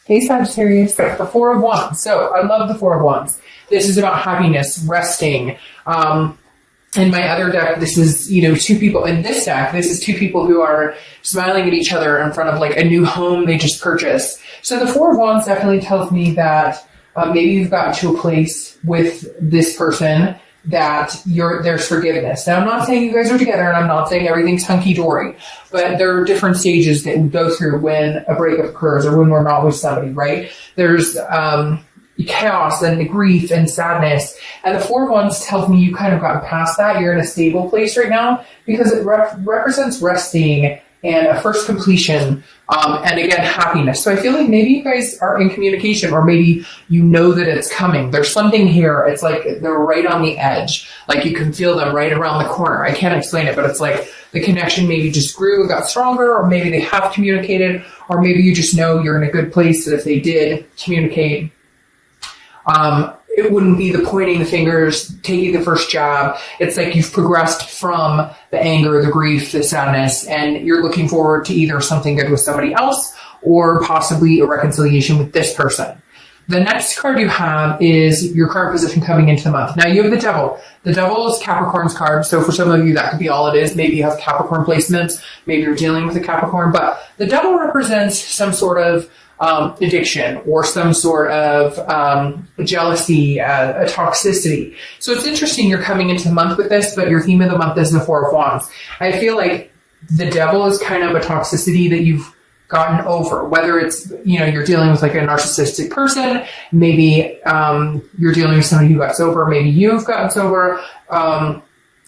Hey Sagittarius, the Four of Wands. So I love the Four of Wands. This is about happiness, resting. In my other deck, this is, two people. In this deck, this is two people who are smiling at each other in front of like a new home they just purchased. So the Four of Wands definitely tells me that maybe you've gotten to a place with this person that there's forgiveness. Now, I'm not saying you guys are together, and I'm not saying everything's hunky-dory, but there are different stages that we go through when a breakup occurs or when we're not with somebody, right? There's chaos and grief and sadness. And the Four of Wands tells me you kind of gotten past that. You're in a stable place right now because it represents resting and a first completion, and again, happiness. So I feel like maybe you guys are in communication, or maybe you know that it's coming. There's something here. It's like they're right on the edge. Like you can feel them right around the corner. I can't explain it, but it's like the connection maybe just grew and got stronger, or maybe they have communicated, or maybe you just know you're in a good place that if they did communicate, it wouldn't be the pointing the fingers, taking the first jab. It's like you've progressed from the anger, the grief, the sadness, and you're looking forward to either something good with somebody else or possibly a reconciliation with this person. The next card you have is your current position coming into the month. Now you have the Devil. The Devil is Capricorn's card. So for some of you, that could be all it is. Maybe you have Capricorn placements. Maybe you're dealing with a Capricorn, but the Devil represents some sort of addiction or some sort of jealousy, a toxicity. So it's interesting you're coming into the month with this, but your theme of the month is the Four of Wands. I feel like the Devil is kind of a toxicity that you've gotten over, whether it's, you're dealing with like a narcissistic person, maybe you're dealing with somebody who got sober, maybe you've gotten sober. Again,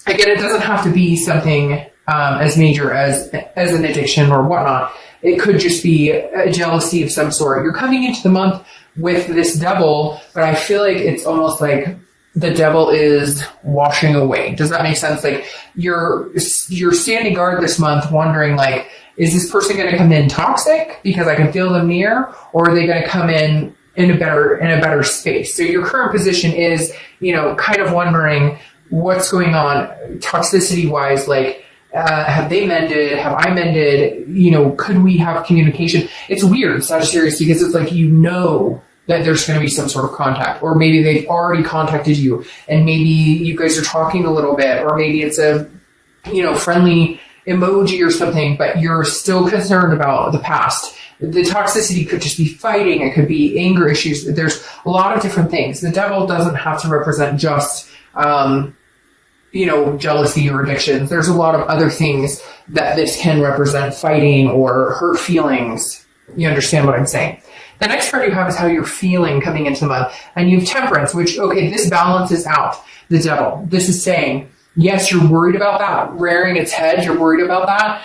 it doesn't have to be something as major as an addiction or whatnot. It could just be a jealousy of some sort. You're coming into the month with this Devil, but I feel like it's almost like the Devil is washing away. Does that make sense? Like you're standing guard this month wondering like, is this person going to come in toxic because I can feel them near, or are they going to come in a better space? So your current position is, kind of wondering what's going on toxicity wise, like, have they mended? Have I mended? Could we have communication? It's weird, Sagittarius, because it's like, that there's going to be some sort of contact, or maybe they've already contacted you and maybe you guys are talking a little bit, or maybe it's a, friendly emoji or something, but you're still concerned about the past. The toxicity could just be fighting. It could be anger issues. There's a lot of different things. The Devil doesn't have to represent just, jealousy or addictions. There's a lot of other things that this can represent, fighting or hurt feelings. You understand what I'm saying? The next card you have is how you're feeling coming into the month. And you have Temperance, which, this balances out the Devil. This is saying, yes, you're worried about that rearing its head. You're worried about that.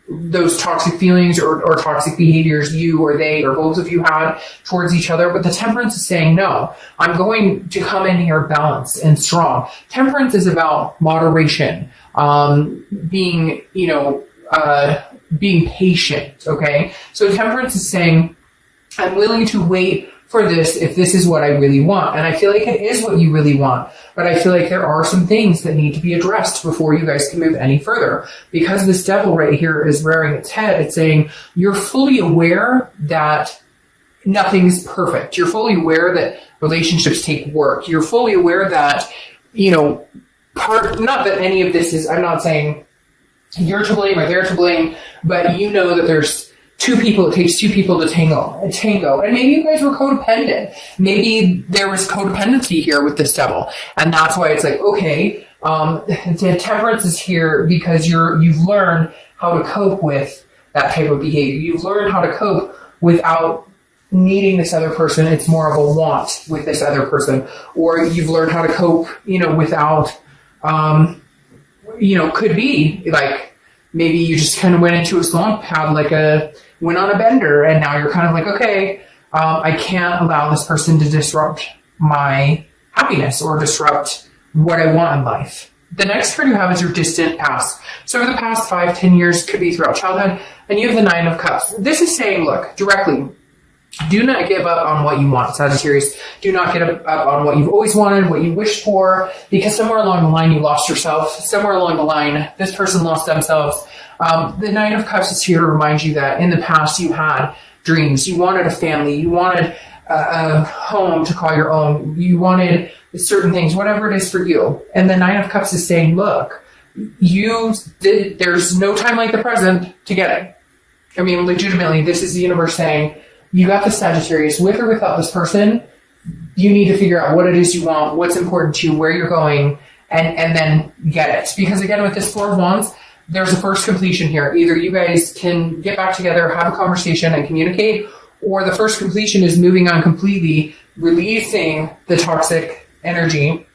Those toxic feelings or toxic behaviors you or they or both of you had towards each other. But the Temperance is saying, no, I'm going to come in here balanced and strong. Temperance is about moderation, being patient. Okay. So Temperance is saying, I'm willing to wait for this if this is what I really want. And I feel like it is what you really want. But I feel like there are some things that need to be addressed before you guys can move any further. Because this Devil right here is rearing its head, it's saying you're fully aware that nothing's perfect. You're fully aware that relationships take work. You're fully aware that, not that any of this is, I'm not saying you're to blame or they're to blame, but you know that there's it takes two people to tango. And maybe you guys were codependent. Maybe there was codependency here with this Devil. And that's why it's like, okay, the Temperance is here because you've learned how to cope with that type of behavior. You've learned how to cope without needing this other person. It's more of a want with this other person. Or you've learned how to cope, without, could be like, maybe you just kind of went into a slump, went on a bender, and now you're kind of like, okay, I can't allow this person to disrupt my happiness or disrupt what I want in life. The next card you have is your distant past. So over the past 5-10 years, could be throughout childhood, and you have the Nine of Cups. This is saying, look, directly, do not give up on what you want, Sagittarius. Do not give up on what you've always wanted, what you wished for, because somewhere along the line you lost yourself. Somewhere along the line, this person lost themselves. The Nine of Cups is here to remind you that in the past you had dreams. You wanted a family. You wanted a home to call your own. You wanted certain things, whatever it is for you. And the Nine of Cups is saying, look, there's no time like the present to get it. I mean, legitimately, this is the universe saying, you got the Sagittarius, with or without this person. You need to figure out what it is you want, what's important to you, where you're going, and then get it. Because again, with this Four of Wands, there's a first completion here. Either you guys can get back together, have a conversation, and communicate, or the first completion is moving on completely, releasing the toxic energy,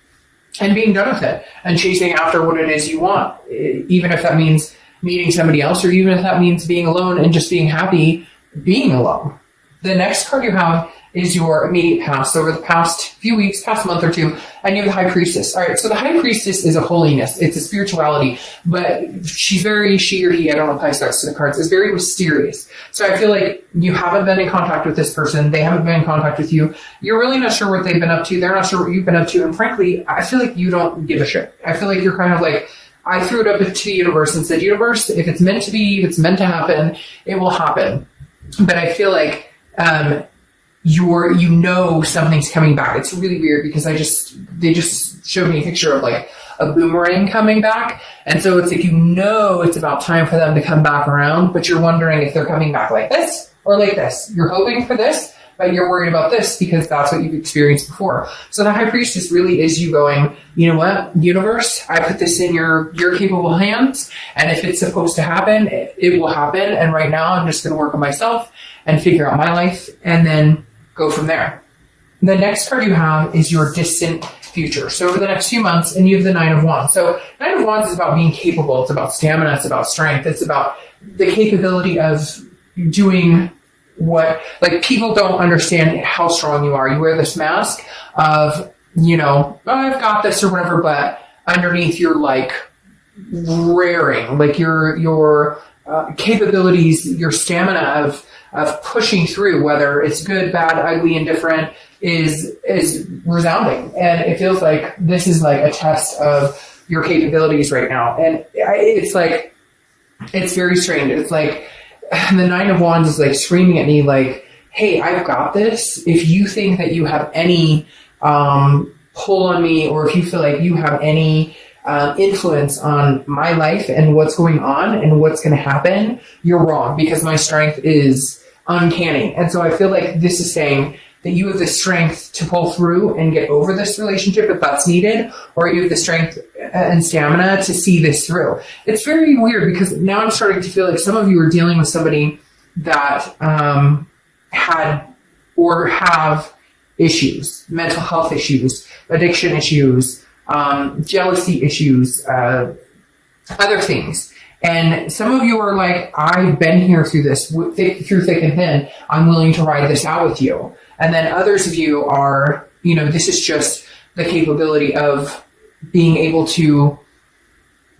and being done with it, and chasing after what it is you want. Even if that means meeting somebody else, or even if that means being alone and just being happy being alone. The next card you have is your immediate past, over the past few weeks, past month or two, and you have the High Priestess. All right, so the High Priestess is a holiness. It's a spirituality, but she or he, I don't apply sex to the cards, is very mysterious. So I feel like you haven't been in contact with this person. They haven't been in contact with you. You're really not sure what they've been up to. They're not sure what you've been up to. And frankly, I feel like you don't give a shit. I feel like you're kind of like, I threw it up to the universe and said, universe, if it's meant to be, if it's meant to happen, it will happen. But I feel like, something's coming back. It's really weird because they just showed me a picture of like a boomerang coming back. And so it's like, it's about time for them to come back around, but you're wondering if they're coming back like this or like this. You're hoping for this, but you're worried about this because that's what you've experienced before. So the High Priestess really is you going, you know what, universe, I put this in your capable hands. And if it's supposed to happen, it will happen. And right now I'm just going to work on myself and figure out my life and then go from there. The next card you have is your distant future. So over the next few months, and you have the Nine of Wands. So Nine of Wands is about being capable. It's about stamina. It's about strength. It's about the capability of doing what, like, people don't understand how strong you are. You wear this mask of, oh, I've got this or whatever, but underneath you're like raring, like your capabilities, your stamina of pushing through, whether it's good, bad, ugly, indifferent, is resounding. And it feels like this is like a test of your capabilities right now. And it's like, it's very strange. It's like the Nine of Wands is like screaming at me like, hey, I've got this. If you think that you have any pull on me, or if you feel like you have any influence on my life and what's going on and what's going to happen, you're wrong, because my strength is uncanny. And so I feel like this is saying that you have the strength to pull through and get over this relationship if that's needed, or you have the strength and stamina to see this through. It's very weird because now I'm starting to feel like some of you are dealing with somebody that had or have issues, mental health issues, addiction issues, jealousy issues, other things. And some of you are like, I've been here through this, through thick and thin. I'm willing to ride this out with you. And then others of you are, this is just the capability of being able to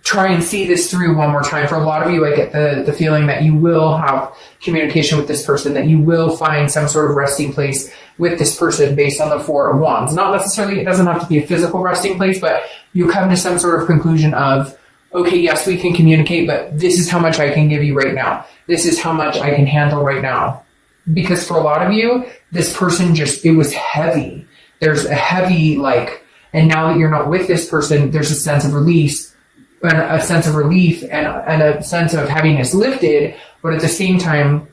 try and see this through one more time. For a lot of you, I get the feeling that you will have communication with this person, that you will find some sort of resting place with this person based on the Four of Wands. Not necessarily, it doesn't have to be a physical resting place, but you come to some sort of conclusion of, okay, yes, we can communicate, but this is how much I can give you right now. This is how much I can handle right now. Because for a lot of you, this person it was heavy. There's a heavy, and now that you're not with this person, there's a sense of release, and a sense of relief, and a sense of heaviness lifted. But at the same time,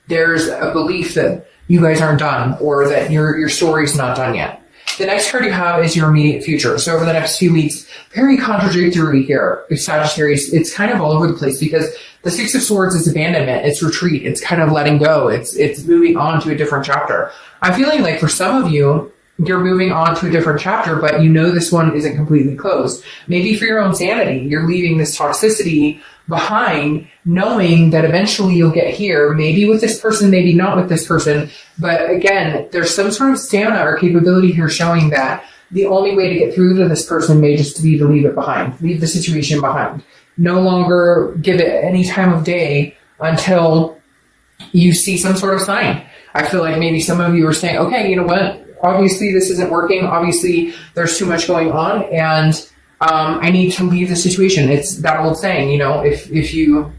there's a belief that you guys aren't done, or that your story's not done yet. The next card you have is your immediate future. So over the next few weeks, very contradictory here, Sagittarius. It's kind of all over the place because the Six of Swords is abandonment, it's retreat, it's kind of letting go, it's moving on to a different chapter. I'm feeling like for some of you, you're moving on to a different chapter, but this one isn't completely closed. Maybe for your own sanity, you're leaving this toxicity behind, knowing that eventually you'll get here, maybe with this person, maybe not with this person. But again, there's some sort of stamina or capability here showing that the only way to get through to this person may just be to leave it behind, leave the situation behind. No longer give it any time of day until you see some sort of sign. I feel like maybe some of you are saying, okay, you know what? Obviously this isn't working. Obviously there's too much going on, and I need to leave the situation. It's that old saying, if you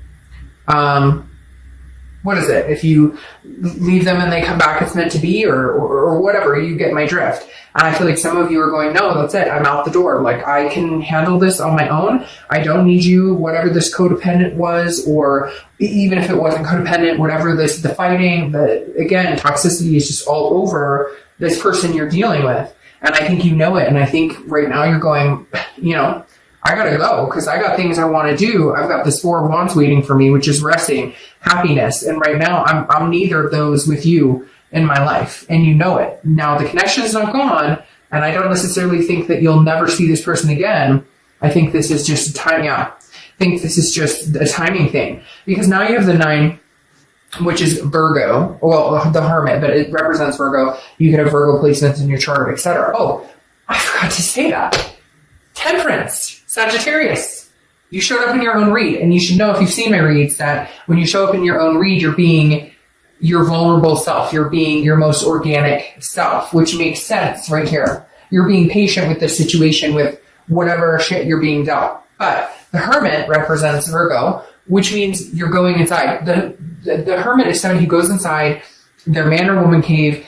what is it? If you leave them and they come back, it's meant to be, or whatever, you get my drift. And I feel like some of you are going, no, that's it. I'm out the door. Like, I can handle this on my own. I don't need you, whatever this codependent was, or even if it wasn't codependent, whatever the fighting, again, toxicity is just all over this person you're dealing with. And I think you know it. And I think right now you're going, I gotta go because I got things I want to do. I've got this 4 of Wands waiting for me, which is resting, happiness. And right now I'm neither of those with you in my life. And you know it. Now the connection is not gone. And I don't necessarily think that you'll never see this person again. I think this is just a timing out. I think this is just a timing thing because now you have the 9, which is Virgo, well, the Hermit, but it represents Virgo. You could have Virgo placements in your chart, etc. Oh, I forgot to say that. Temperance, Sagittarius. You showed up in your own read, and you should know if you've seen my reads that when you show up in your own read, you're being your vulnerable self. You're being your most organic self, which makes sense right here. You're being patient with this situation, with whatever shit you're being dealt. But the Hermit represents Virgo, which means you're going inside. The Hermit is somebody who goes inside their man or woman cave,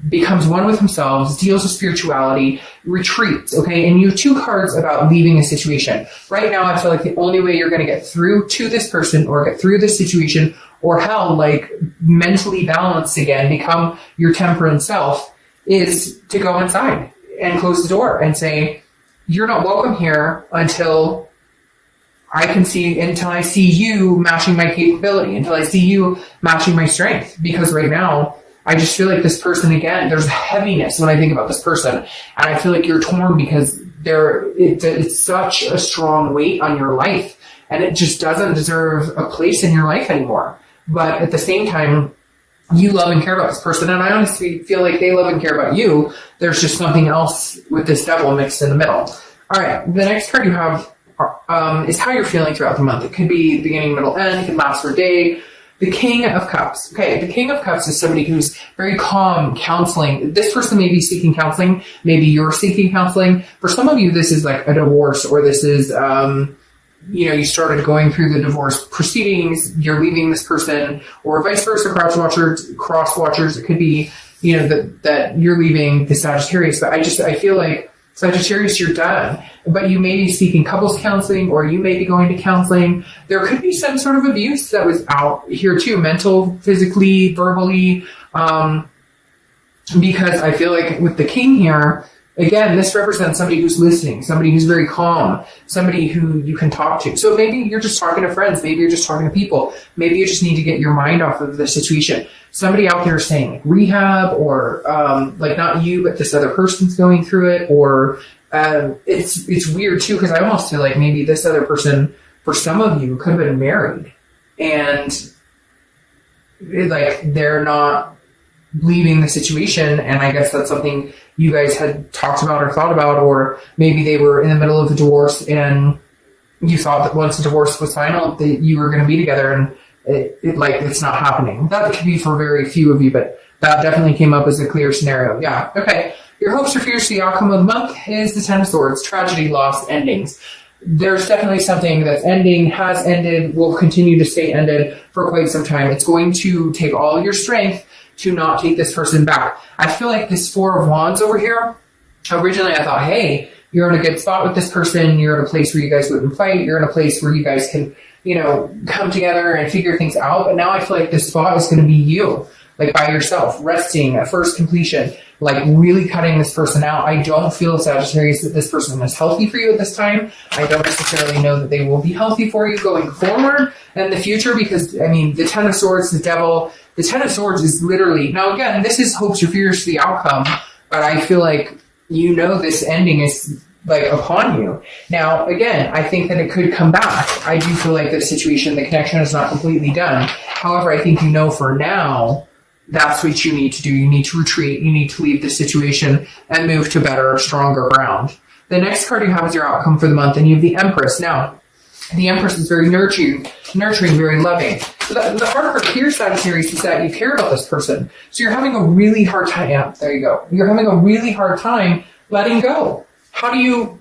becomes one with themselves, deals with spirituality, retreats, okay? And you have 2 cards about leaving a situation. Right now, I feel like the only way you're going to get through to this person or get through this situation or hell, like mentally balanced again, become your temperate self, is to go inside and close the door and say, you're not welcome here until I see you matching my capability, until I see you matching my strength. Because right now, I just feel like this person, again, there's heaviness when I think about this person. And I feel like you're torn because it's such a strong weight on your life. And it just doesn't deserve a place in your life anymore. But at the same time, you love and care about this person. And I honestly feel like they love and care about you. There's just something else with this devil mixed in the middle. All right, the next card you have is how you're feeling throughout the month. It could be beginning, middle, end. It can last for a day. The King of Cups. Okay, the King of Cups is somebody who's very calm, counseling. This person may be seeking counseling. Maybe you're seeking counseling. For some of you, this is like a divorce, or this is, you started going through the divorce proceedings. You're leaving this person, or vice versa. Cross watchers. It could be, that you're leaving the Sagittarius. But I feel like Sagittarius, you're done. But you may be seeking couples counseling, or you may be going to counseling. There could be some sort of abuse that was out here too, mental, physically, verbally. Because I feel like with the King here, again, this represents somebody who's listening, somebody who's very calm, somebody who you can talk to. So maybe you're just talking to friends. Maybe you're just talking to people. Maybe you just need to get your mind off of the situation. Somebody out there is saying rehab, or not you, but this other person's going through it, or it's weird too, because I almost feel like maybe this other person, for some of you, could have been married, and they're not leaving the situation. And I guess that's something you guys had talked about or thought about, or maybe they were in the middle of a divorce and you thought that once the divorce was final that you were going to be together, and it's not happening. That could be for very few of you, but that definitely came up as a clear scenario. Yeah. Okay. Your hopes or fears for the outcome of the month is the 10 of Swords, tragedy, loss, endings. There's definitely something that's ending, has ended, will continue to stay ended for quite some time. It's going to take all your strength to not take this person back. I feel like this 4 of Wands over here, originally I thought, hey, you're in a good spot with this person. You're in a place where you guys wouldn't fight. You're in a place where you guys can, come together and figure things out. But now I feel like this spot is going to be you, by yourself, resting at first completion, really cutting this person out. I don't feel, Sagittarius, that this person is healthy for you at this time. I don't necessarily know that they will be healthy for you going forward in the future, because, the 10 of Swords, the devil, the 10 of Swords is literally, now again, this is hopes or fears for the outcome, but I feel like, this ending is upon you. Now, again, I think that it could come back. I do feel like this situation, the connection is not completely done. However, I think for now, that's what you need to do. You need to retreat. You need to leave this situation and move to better, stronger ground. The next card you have is your outcome for the month, and you have the Empress. Now, the Empress is very nurturing, very loving. So the hard part here, Sagittarius, is that you care about this person. So you're having a really hard time. Yeah, there you go. You're having a really hard time letting go. How do you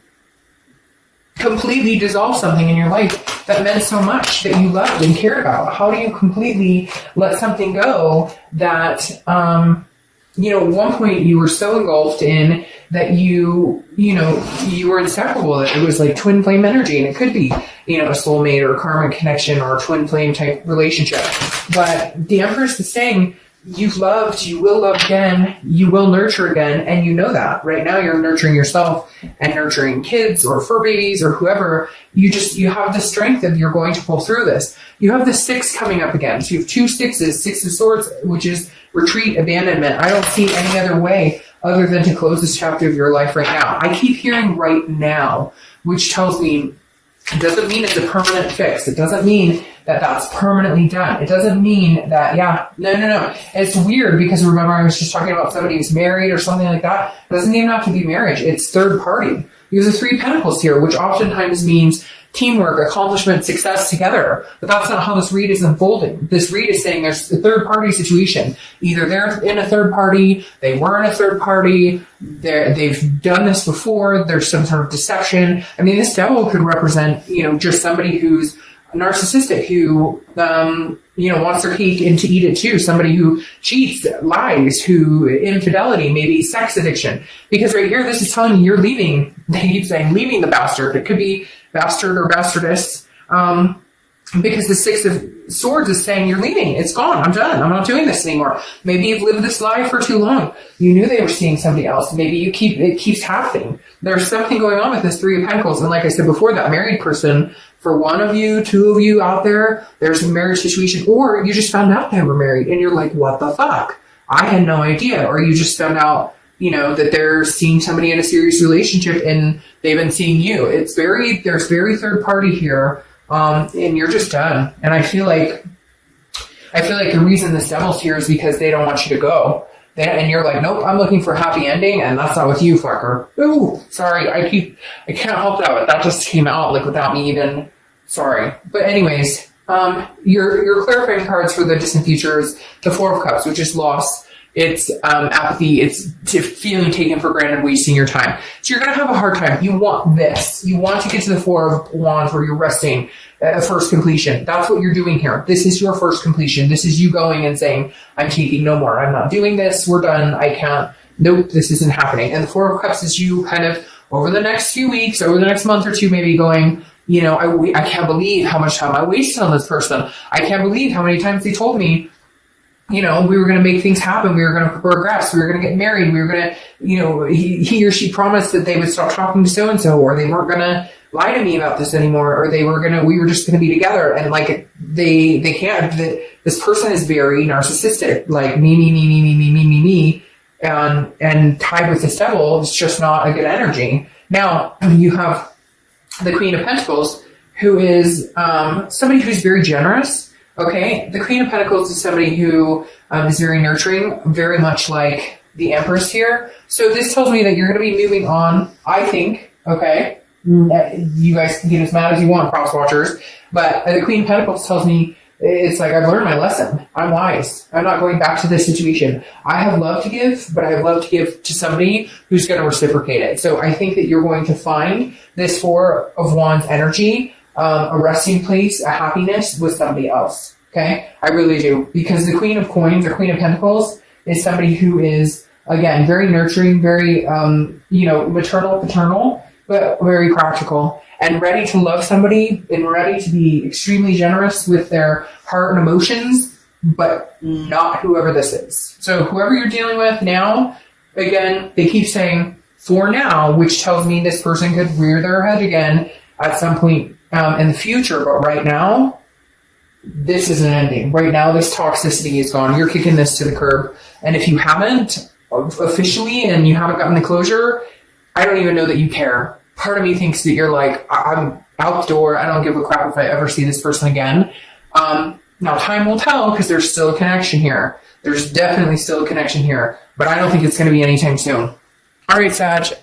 completely dissolve something in your life that meant so much, that you loved and cared about? How do you completely let something go that, at one point you were so engulfed in that you were inseparable, that it was like twin flame energy, and it could be, a soulmate or a karmic connection or a twin flame type relationship. But the Empress is saying, you've loved, you will love again, you will nurture again, and you know that. Right now you're nurturing yourself and nurturing kids or fur babies or whoever. You have the strength of, you're going to pull through this. You have the 6 coming up again. So you have 2 sixes, 6 of swords, which is retreat, abandonment. I don't see any other way other than to close this chapter of your life right now. I keep hearing right now, which tells me it doesn't mean it's a permanent fix. It doesn't mean that that's permanently done. It doesn't mean that, no. It's weird because remember I was just talking about somebody who's married or something like that. It doesn't even have to be marriage. It's third party. There's the 3 Pentacles here, which oftentimes means teamwork, accomplishment, success together. But that's not how this read is unfolding. This read is saying there's a third party situation. Either they're in a third party, they were in a third party, they've done this before, there's some sort of deception. I mean, this devil could represent, just somebody who's narcissistic, who, wants their cake and to eat it too. Somebody who cheats, lies, who infidelity, maybe sex addiction. Because right here, this is telling you you're leaving. They keep saying leaving the bastard. It could be bastard or bastardess. Because the 6 of Swords is saying you're leaving. It's gone. I'm done. I'm not doing this anymore. Maybe you've lived this life for too long. You knew they were seeing somebody else. Maybe it keeps happening. There's something going on with this 3 of Pentacles. And like I said before, that married person, for one of you, 2 of you out there, there's a marriage situation, or you just found out they were married and you're like, what the fuck? I had no idea. Or you just found out, that they're seeing somebody in a serious relationship and they've been seeing you. There's very third party here. And you're just done. And I feel like the reason this devil's here is because they don't want you to go. And you're like, nope, I'm looking for a happy ending, and that's not with you, fucker. Ooh, sorry, I can't help that, but that just came out like without me even, sorry. But anyways, your clarifying cards for the distant future is the 4 of Cups, which is loss. It's apathy. It's feeling taken for granted, wasting your time. So you're going to have a hard time. You want this. You want to get to the 4 of Wands where you're resting, first completion. That's what you're doing here. This is your first completion. This is you going and saying, I'm taking no more. I'm not doing this. We're done. I can't. Nope, this isn't happening. And the 4 of Cups is you kind of over the next few weeks, over the next month or 2, maybe going, I can't believe how much time I wasted on this person. I can't believe how many times they told me, we were going to make things happen. We were going to progress. We were going to get married. We were going to, he or she promised that they would stop talking to so-and-so, or they weren't going to lie to me about this anymore, or we were just going to be together. And like, they can't, this person is very narcissistic, like me. And tied with this devil, it's just not a good energy. Now you have the Queen of Pentacles, who is, somebody who's very generous. Okay, the Queen of Pentacles is somebody who is very nurturing, very much like the Empress here. So this tells me that you're going to be moving on, I think, okay? You guys can get as mad as you want, cross watchers. But the Queen of Pentacles tells me, it's like, I've learned my lesson. I'm wise. I'm not going back to this situation. I have love to give, but I have love to give to somebody who's going to reciprocate it. So I think that you're going to find this 4 of Wands energy, a resting place, a happiness with somebody else. Okay? I really do. Because the Queen of Coins or Queen of Pentacles is somebody who is, again, very nurturing, very, maternal, paternal, but very practical and ready to love somebody and ready to be extremely generous with their heart and emotions, but not whoever this is. So whoever you're dealing with now, again, they keep saying for now, which tells me this person could rear their head again at some point in the future, but right now, this is an ending. Right now, this toxicity is gone. You're kicking this to the curb. And if you haven't officially and you haven't gotten the closure, I don't even know that you care. Part of me thinks that you're like, I'm out the door. I don't give a crap if I ever see this person again. Now, time will tell because there's still a connection here. There's definitely still a connection here, but I don't think it's going to be anytime soon. All right, Sag.